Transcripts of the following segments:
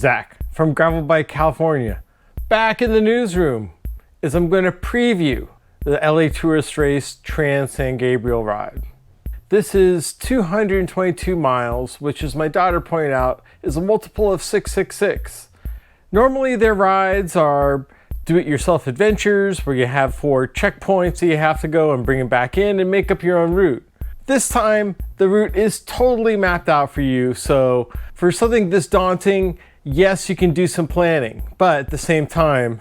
Zach from Gravel Bike California, back in the newsroom as I'm going to preview the LA Tourist Race Trans San Gabriel ride. This is 222 miles, which, as my daughter pointed out, is a multiple of 666. Normally their rides are do-it-yourself adventures where you have 4 checkpoints that you have to go and bring them back in and make up your own route. This time, the route is totally mapped out for you, so for something this daunting, yes, you can do some planning, but at the same time,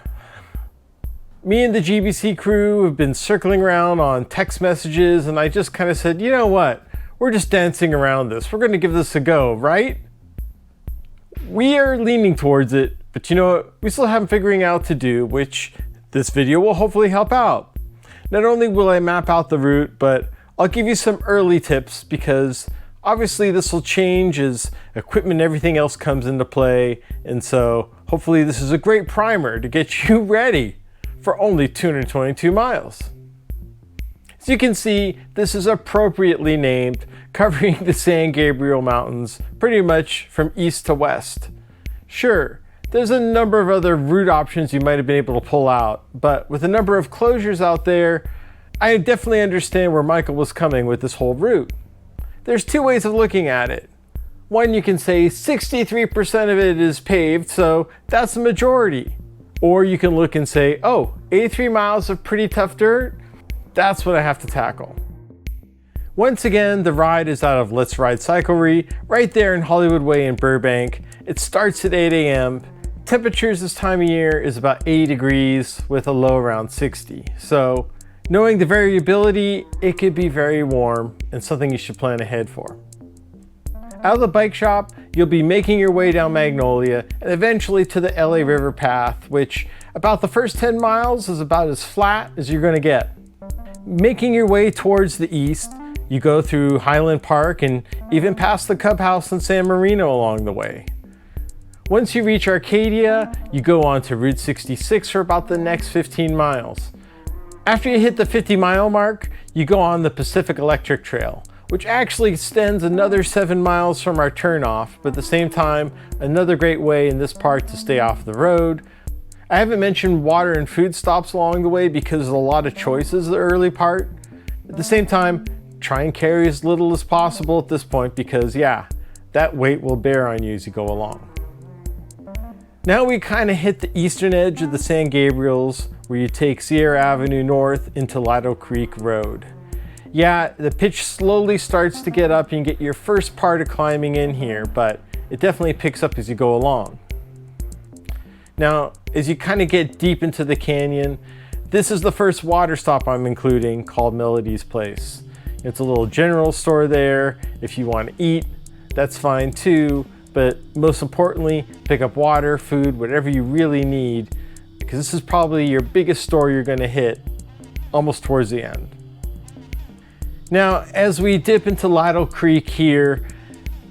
me and the GBC crew have been circling around on text messages, and I just kind of said, you know what, we're just dancing around this. We're going to give this a go, right? We are leaning towards it, but you know what, we still have figuring out to do, which this video will hopefully help out. Not only will I map out the route, but I'll give you some early tips, because obviously this will change as equipment and everything else comes into play, and so hopefully this is a great primer to get you ready for only 222 miles. As you can see, this is appropriately named, covering the San Gabriel Mountains pretty much from east to west. Sure, there's a number of other route options you might have been able to pull out, but with a number of closures out there, I definitely understand where Michael was coming with this whole route. There's 2 ways of looking at it. One, you can say 63% of it is paved, so that's the majority. Or you can look and say, oh, 83 miles of pretty tough dirt, that's what I have to tackle. Once again, the ride is out of Let's Ride Cyclery, right there in Hollywood Way in Burbank. It starts at 8 a.m. Temperatures this time of year is about 80 degrees with a low around 60. So knowing the variability, it could be very warm and something you should plan ahead for. Out of the bike shop, you'll be making your way down Magnolia and eventually to the LA River Path, which about the first 10 miles is about as flat as you're going to get. Making your way towards the east, you go through Highland Park and even past the Cub House in San Marino along the way. Once you reach Arcadia, you go on to Route 66 for about the next 15 miles. After you hit the 50-mile mark, you go on the Pacific Electric Trail, which actually extends another 7 miles from our turnoff, but at the same time, another great way in this part to stay off the road. I haven't mentioned water and food stops along the way because there's a lot of choices the early part. At the same time, try and carry as little as possible at this point because, yeah, that weight will bear on you as you go along. Now we kind of hit the eastern edge of the San Gabriels, where you take Sierra Avenue north into Lytle Creek Road. Yeah, the pitch slowly starts to get up and you get your first part of climbing in here, but it definitely picks up as you go along. Now, as you kind of get deep into the canyon, this is the first water stop I'm including, called Melody's Place. It's a little general store there. If you want to eat, that's fine too, but most importantly, pick up water, food, whatever you really need, because this is probably your biggest store you're going to hit almost towards the end. Now, as we dip into Lytle Creek here,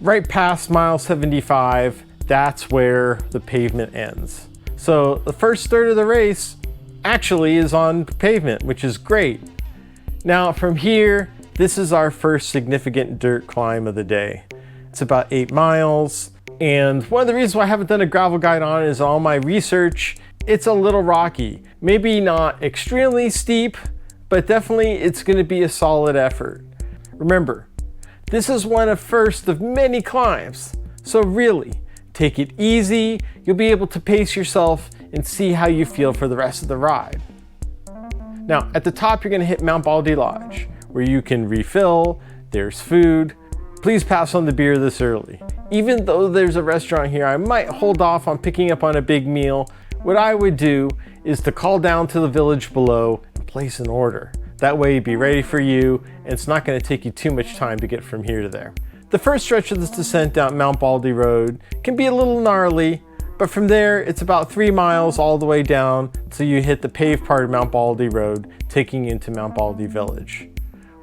right past mile 75, that's where the pavement ends. So the first third of the race actually is on pavement, which is great. Now from here, this is our first significant dirt climb of the day. It's about 8 miles. And one of the reasons why I haven't done a gravel guide on it is all my research, it's a little rocky. Maybe not extremely steep, but definitely it's going to be a solid effort. Remember, this is one of first of many climbs, so really, take it easy. You'll be able to pace yourself and see how you feel for the rest of the ride. Now, at the top, you're going to hit Mount Baldy Lodge, where you can refill, there's food. Please pass on the beer this early. Even though there's a restaurant here, I might hold off on picking up on a big meal. What I would do is to call down to the village below and place an order. That way it'd be ready for you, and it's not going to take you too much time to get from here to there. The first stretch of this descent down Mount Baldy Road can be a little gnarly, but from there it's about 3 miles all the way down till you hit the paved part of Mount Baldy Road, taking you into Mount Baldy Village.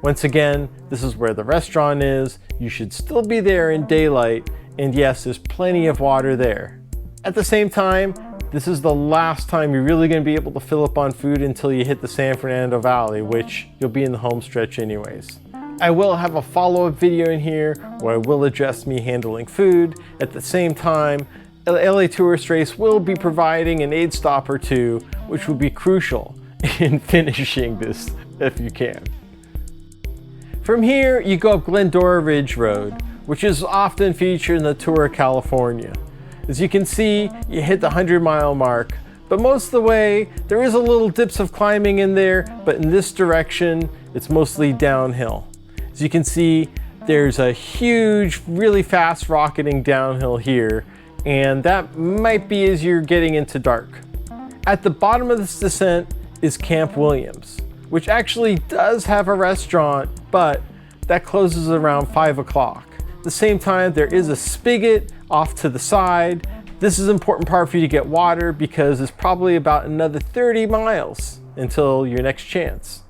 Once again, this is where the restaurant is. You should still be there in daylight, and yes, there's plenty of water there. At the same time, this is the last time you're really going to be able to fill up on food until you hit the San Fernando Valley, which you'll be in the home stretch anyways. I will have a follow-up video in here where I will address me handling food. At the same time, the LA Tourist Race will be providing an aid stop or two, which will be crucial in finishing this if you can. From here, you go up Glendora Ridge Road, which is often featured in the Tour of California. As you can see, you hit the 100-mile mark, but most of the way, there is a little dips of climbing in there, but in this direction, it's mostly downhill. As you can see, there's a huge, really fast rocketing downhill here, and that might be as you're getting into dark. At the bottom of this descent is Camp Williams, which actually does have a restaurant, but that closes around 5 o'clock. At the same time, there is a spigot off to the side. This is an important part for you to get water because it's probably about another 30 miles until your next chance.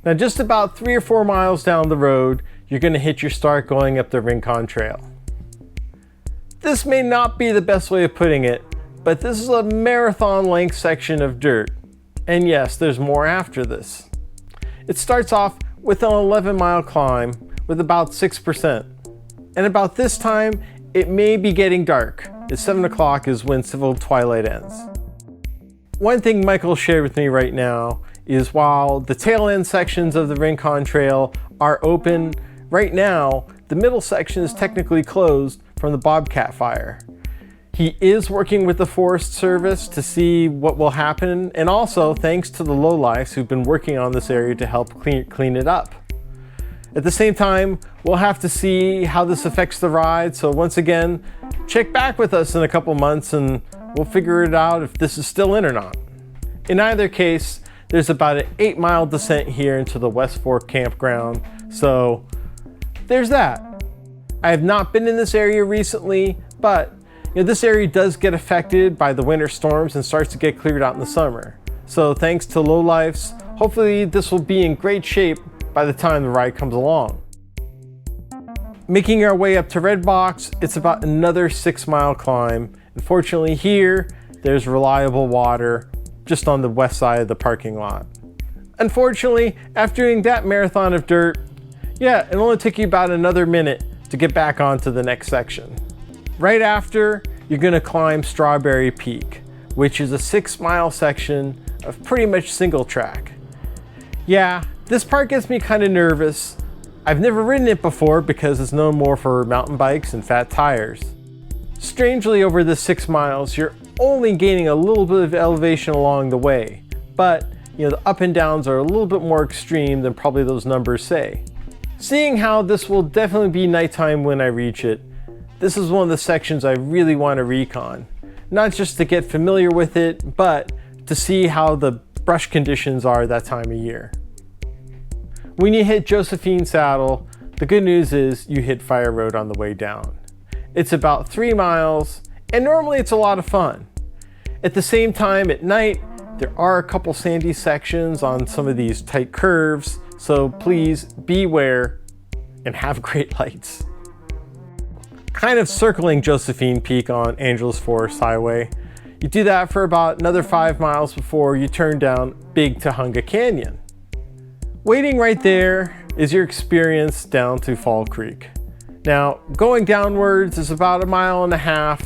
Now, just about 3 or 4 miles down the road, you're gonna hit your start going up the Rincon Trail. This may not be the best way of putting it, but this is a marathon length section of dirt. And yes, there's more after this. It starts off with an 11-mile climb with about 6%. And about this time, it may be getting dark, as 7 o'clock is when civil twilight ends. One thing Michael shared with me right now is while the tail end sections of the Rincon Trail are open, right now, the middle section is technically closed from the Bobcat fire. He is working with the Forest Service to see what will happen, and also thanks to the lowlifes who've been working on this area to help clean it up. At the same time, we'll have to see how this affects the ride, so once again, check back with us in a couple months and we'll figure it out if this is still in or not. In either case, there's about an 8-mile descent here into the West Fork campground, so there's that. I have not been in this area recently, but this area does get affected by the winter storms and starts to get cleared out in the summer. So thanks to lowlifes, hopefully this will be in great shape by the time the ride comes along. Making our way up to Red Box, it's about another 6-mile climb. Unfortunately here, there's reliable water just on the west side of the parking lot. Unfortunately, after doing that marathon of dirt, it only took you about another minute to get back onto the next section. Right after, you're gonna climb Strawberry Peak, which is a 6-mile section of pretty much single track. This part gets me kind of nervous. I've never ridden it before because it's known more for mountain bikes and fat tires. Strangely, over the 6 miles, you're only gaining a little bit of elevation along the way, but the up and downs are a little bit more extreme than probably those numbers say. Seeing how this will definitely be nighttime when I reach it, this is one of the sections I really want to recon. Not just to get familiar with it, but to see how the brush conditions are that time of year. When you hit Josephine Saddle, the good news is you hit Fire Road on the way down. It's about 3 miles, and normally it's a lot of fun. At the same time, at night, there are a couple sandy sections on some of these tight curves, so please beware and have great lights. Kind of circling Josephine Peak on Angeles Forest Highway, you do that for about another 5 miles before you turn down Big Tahunga Canyon. Waiting right there is your experience down to Fall Creek. Now, going downwards is about 1.5 miles.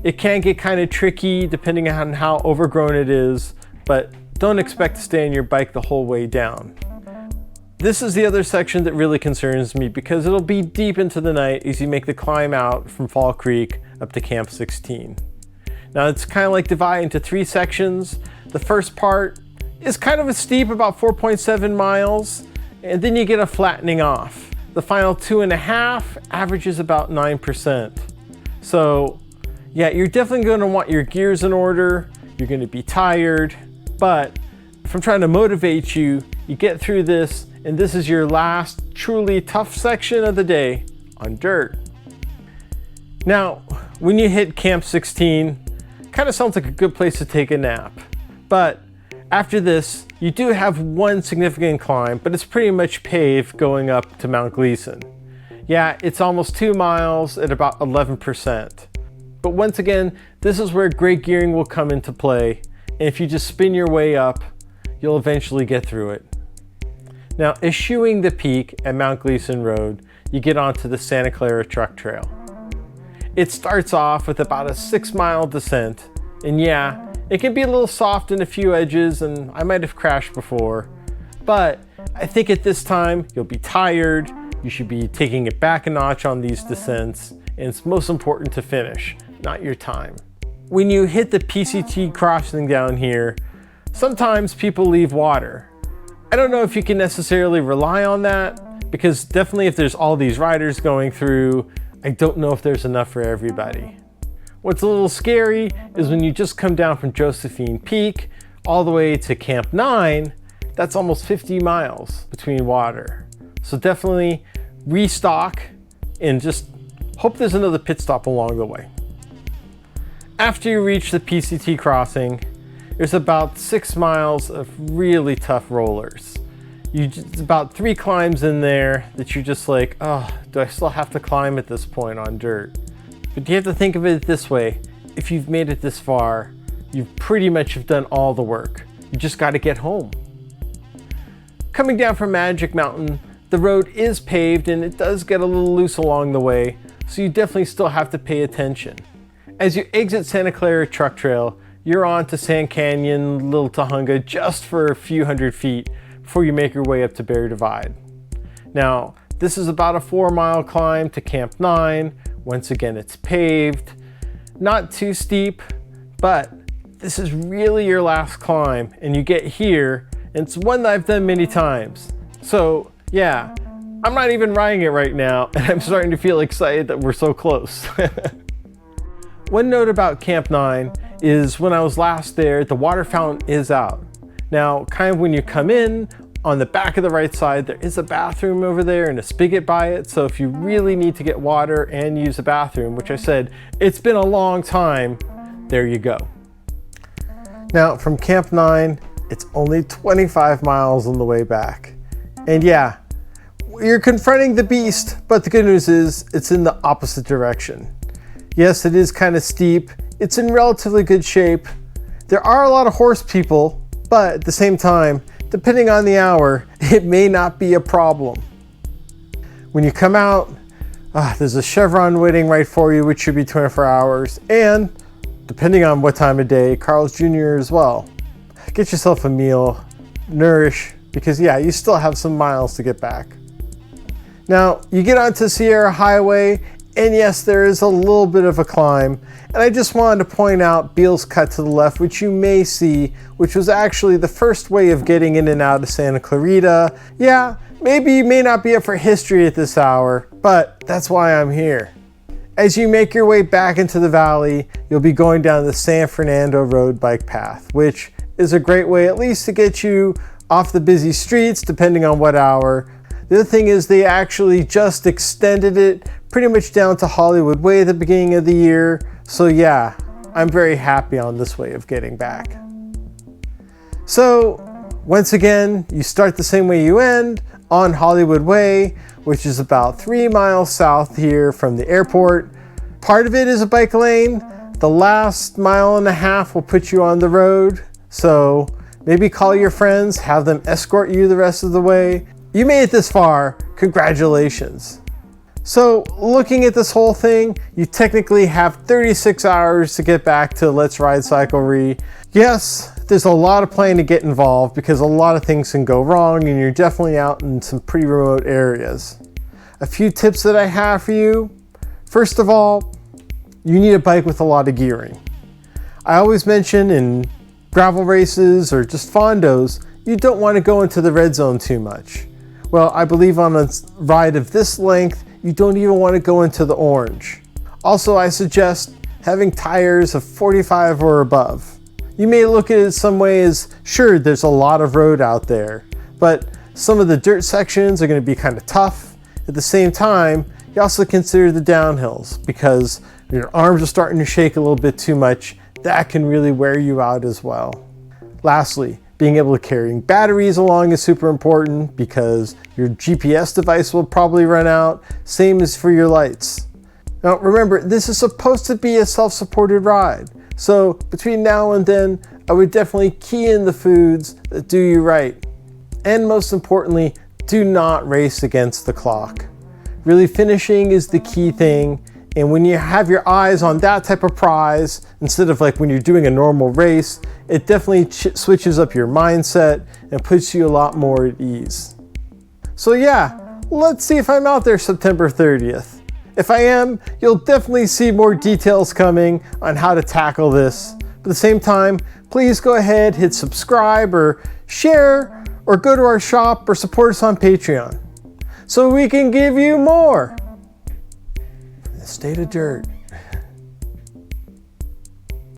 It can get kind of tricky depending on how overgrown it is, but don't expect to stay on your bike the whole way down. This is the other section that really concerns me because it'll be deep into the night as you make the climb out from Fall Creek up to Camp 16. Now, it's kind of like divided into 3 sections. The first part is kind of a steep, about 4.7 miles, and then you get a flattening off. The final 2.5 averages about 9%. So you're definitely going to want your gears in order. You're going to be tired, but if I'm trying to motivate you, you get through this, and this is your last truly tough section of the day on dirt. Now, when you hit Camp 16, kind of sounds like a good place to take a nap, but after this, you do have one significant climb, but it's pretty much paved going up to Mount Gleason. It's almost 2 miles at about 11%. But once again, this is where great gearing will come into play. And if you just spin your way up, you'll eventually get through it. Now, eschewing the peak at Mount Gleason Road, you get onto the Santa Clara Truck Trail. It starts off with about a 6-mile descent, and yeah, it can be a little soft in a few edges, and I might have crashed before, but I think at this time you'll be tired, you should be taking it back a notch on these descents, and it's most important to finish, not your time. When you hit the PCT crossing down here, sometimes people leave water. I don't know if you can necessarily rely on that, because definitely if there's all these riders going through, I don't know if there's enough for everybody. What's a little scary is when you just come down from Josephine Peak all the way to Camp 9, that's almost 50 miles between water. So definitely restock and just hope there's another pit stop along the way. After you reach the PCT crossing, there's about 6 miles of really tough rollers. It's about 3 climbs in there that you're just like, oh, do I still have to climb at this point on dirt? But you have to think of it this way. If you've made it this far, you pretty much have done all the work. You just got to get home. Coming down from Magic Mountain, the road is paved and it does get a little loose along the way, so you definitely still have to pay attention. As you exit Santa Clara Truck Trail, you're on to Sand Canyon, Little Tujunga, just for a few hundred feet before you make your way up to Bear Divide. Now, this is about a 4-mile climb to Camp 9. Once again, it's paved. Not too steep, but this is really your last climb, and you get here, and it's one that I've done many times. So yeah, I'm not even riding it right now, and I'm starting to feel excited that we're so close. One note about Camp 9 is when I was last there, the water fountain is out. Now, kind of when you come in, on the back of the right side, there is a bathroom over there and a spigot by it. So if you really need to get water and use a bathroom, which I said, it's been a long time, there you go. Now from Camp 9, it's only 25 miles on the way back. And yeah, you're confronting the beast, but the good news is it's in the opposite direction. Yes, it is kind of steep. It's in relatively good shape. There are a lot of horse people, but at the same time, depending on the hour, it may not be a problem. When you come out, there's a Chevron waiting right for you, which should be 24 hours. And depending on what time of day, Carl's Jr. as well. Get yourself a meal, nourish, because yeah, you still have some miles to get back. Now, you get onto Sierra Highway, and yes, there is a little bit of a climb. And I just wanted to point out Beals Cut to the left, which you may see, which was actually the first way of getting in and out of Santa Clarita. Yeah, maybe you may not be up for history at this hour, but that's why I'm here. As you make your way back into the valley, you'll be going down the San Fernando Road bike path, which is a great way at least to get you off the busy streets, depending on what hour. The other thing is they actually just extended it pretty much down to Hollywood Way at the beginning of the year. So yeah, I'm very happy on this way of getting back. So once again, you start the same way you end, on Hollywood Way, which is about 3 miles south here from the airport. Part of it is a bike lane. The last 1.5 miles will put you on the road. So maybe call your friends, have them escort you the rest of the way. You made it this far, congratulations. So looking at this whole thing, you technically have 36 hours to get back to Let's Ride Cycle Re. Yes, there's a lot of planning to get involved because a lot of things can go wrong and you're definitely out in some pretty remote areas. A few tips that I have for you. First of all, you need a bike with a lot of gearing. I always mention in gravel races or just fondos, you don't want to go into the red zone too much. Well, I believe on a ride of this length, you don't even want to go into the orange. Also, I suggest having tires of 45 or above. You may look at it some way as, sure, there's a lot of road out there, but some of the dirt sections are going to be kind of tough. At the same time, you also consider the downhills because your arms are starting to shake a little bit too much. That can really wear you out as well. Lastly, being able to carry batteries along is super important because your GPS device will probably run out. Same as for your lights. Now remember, this is supposed to be a self-supported ride. So between now and then, I would definitely key in the foods that do you right. And most importantly, do not race against the clock. Really finishing is the key thing. And when you have your eyes on that type of prize, instead of like when you're doing a normal race, it definitely switches up your mindset and puts you a lot more at ease. So yeah, let's see if I'm out there September 30th. If I am, you'll definitely see more details coming on how to tackle this. But at the same time, please go ahead, hit subscribe or share, or go to our shop or support us on Patreon so we can give you more. The State of Dirt.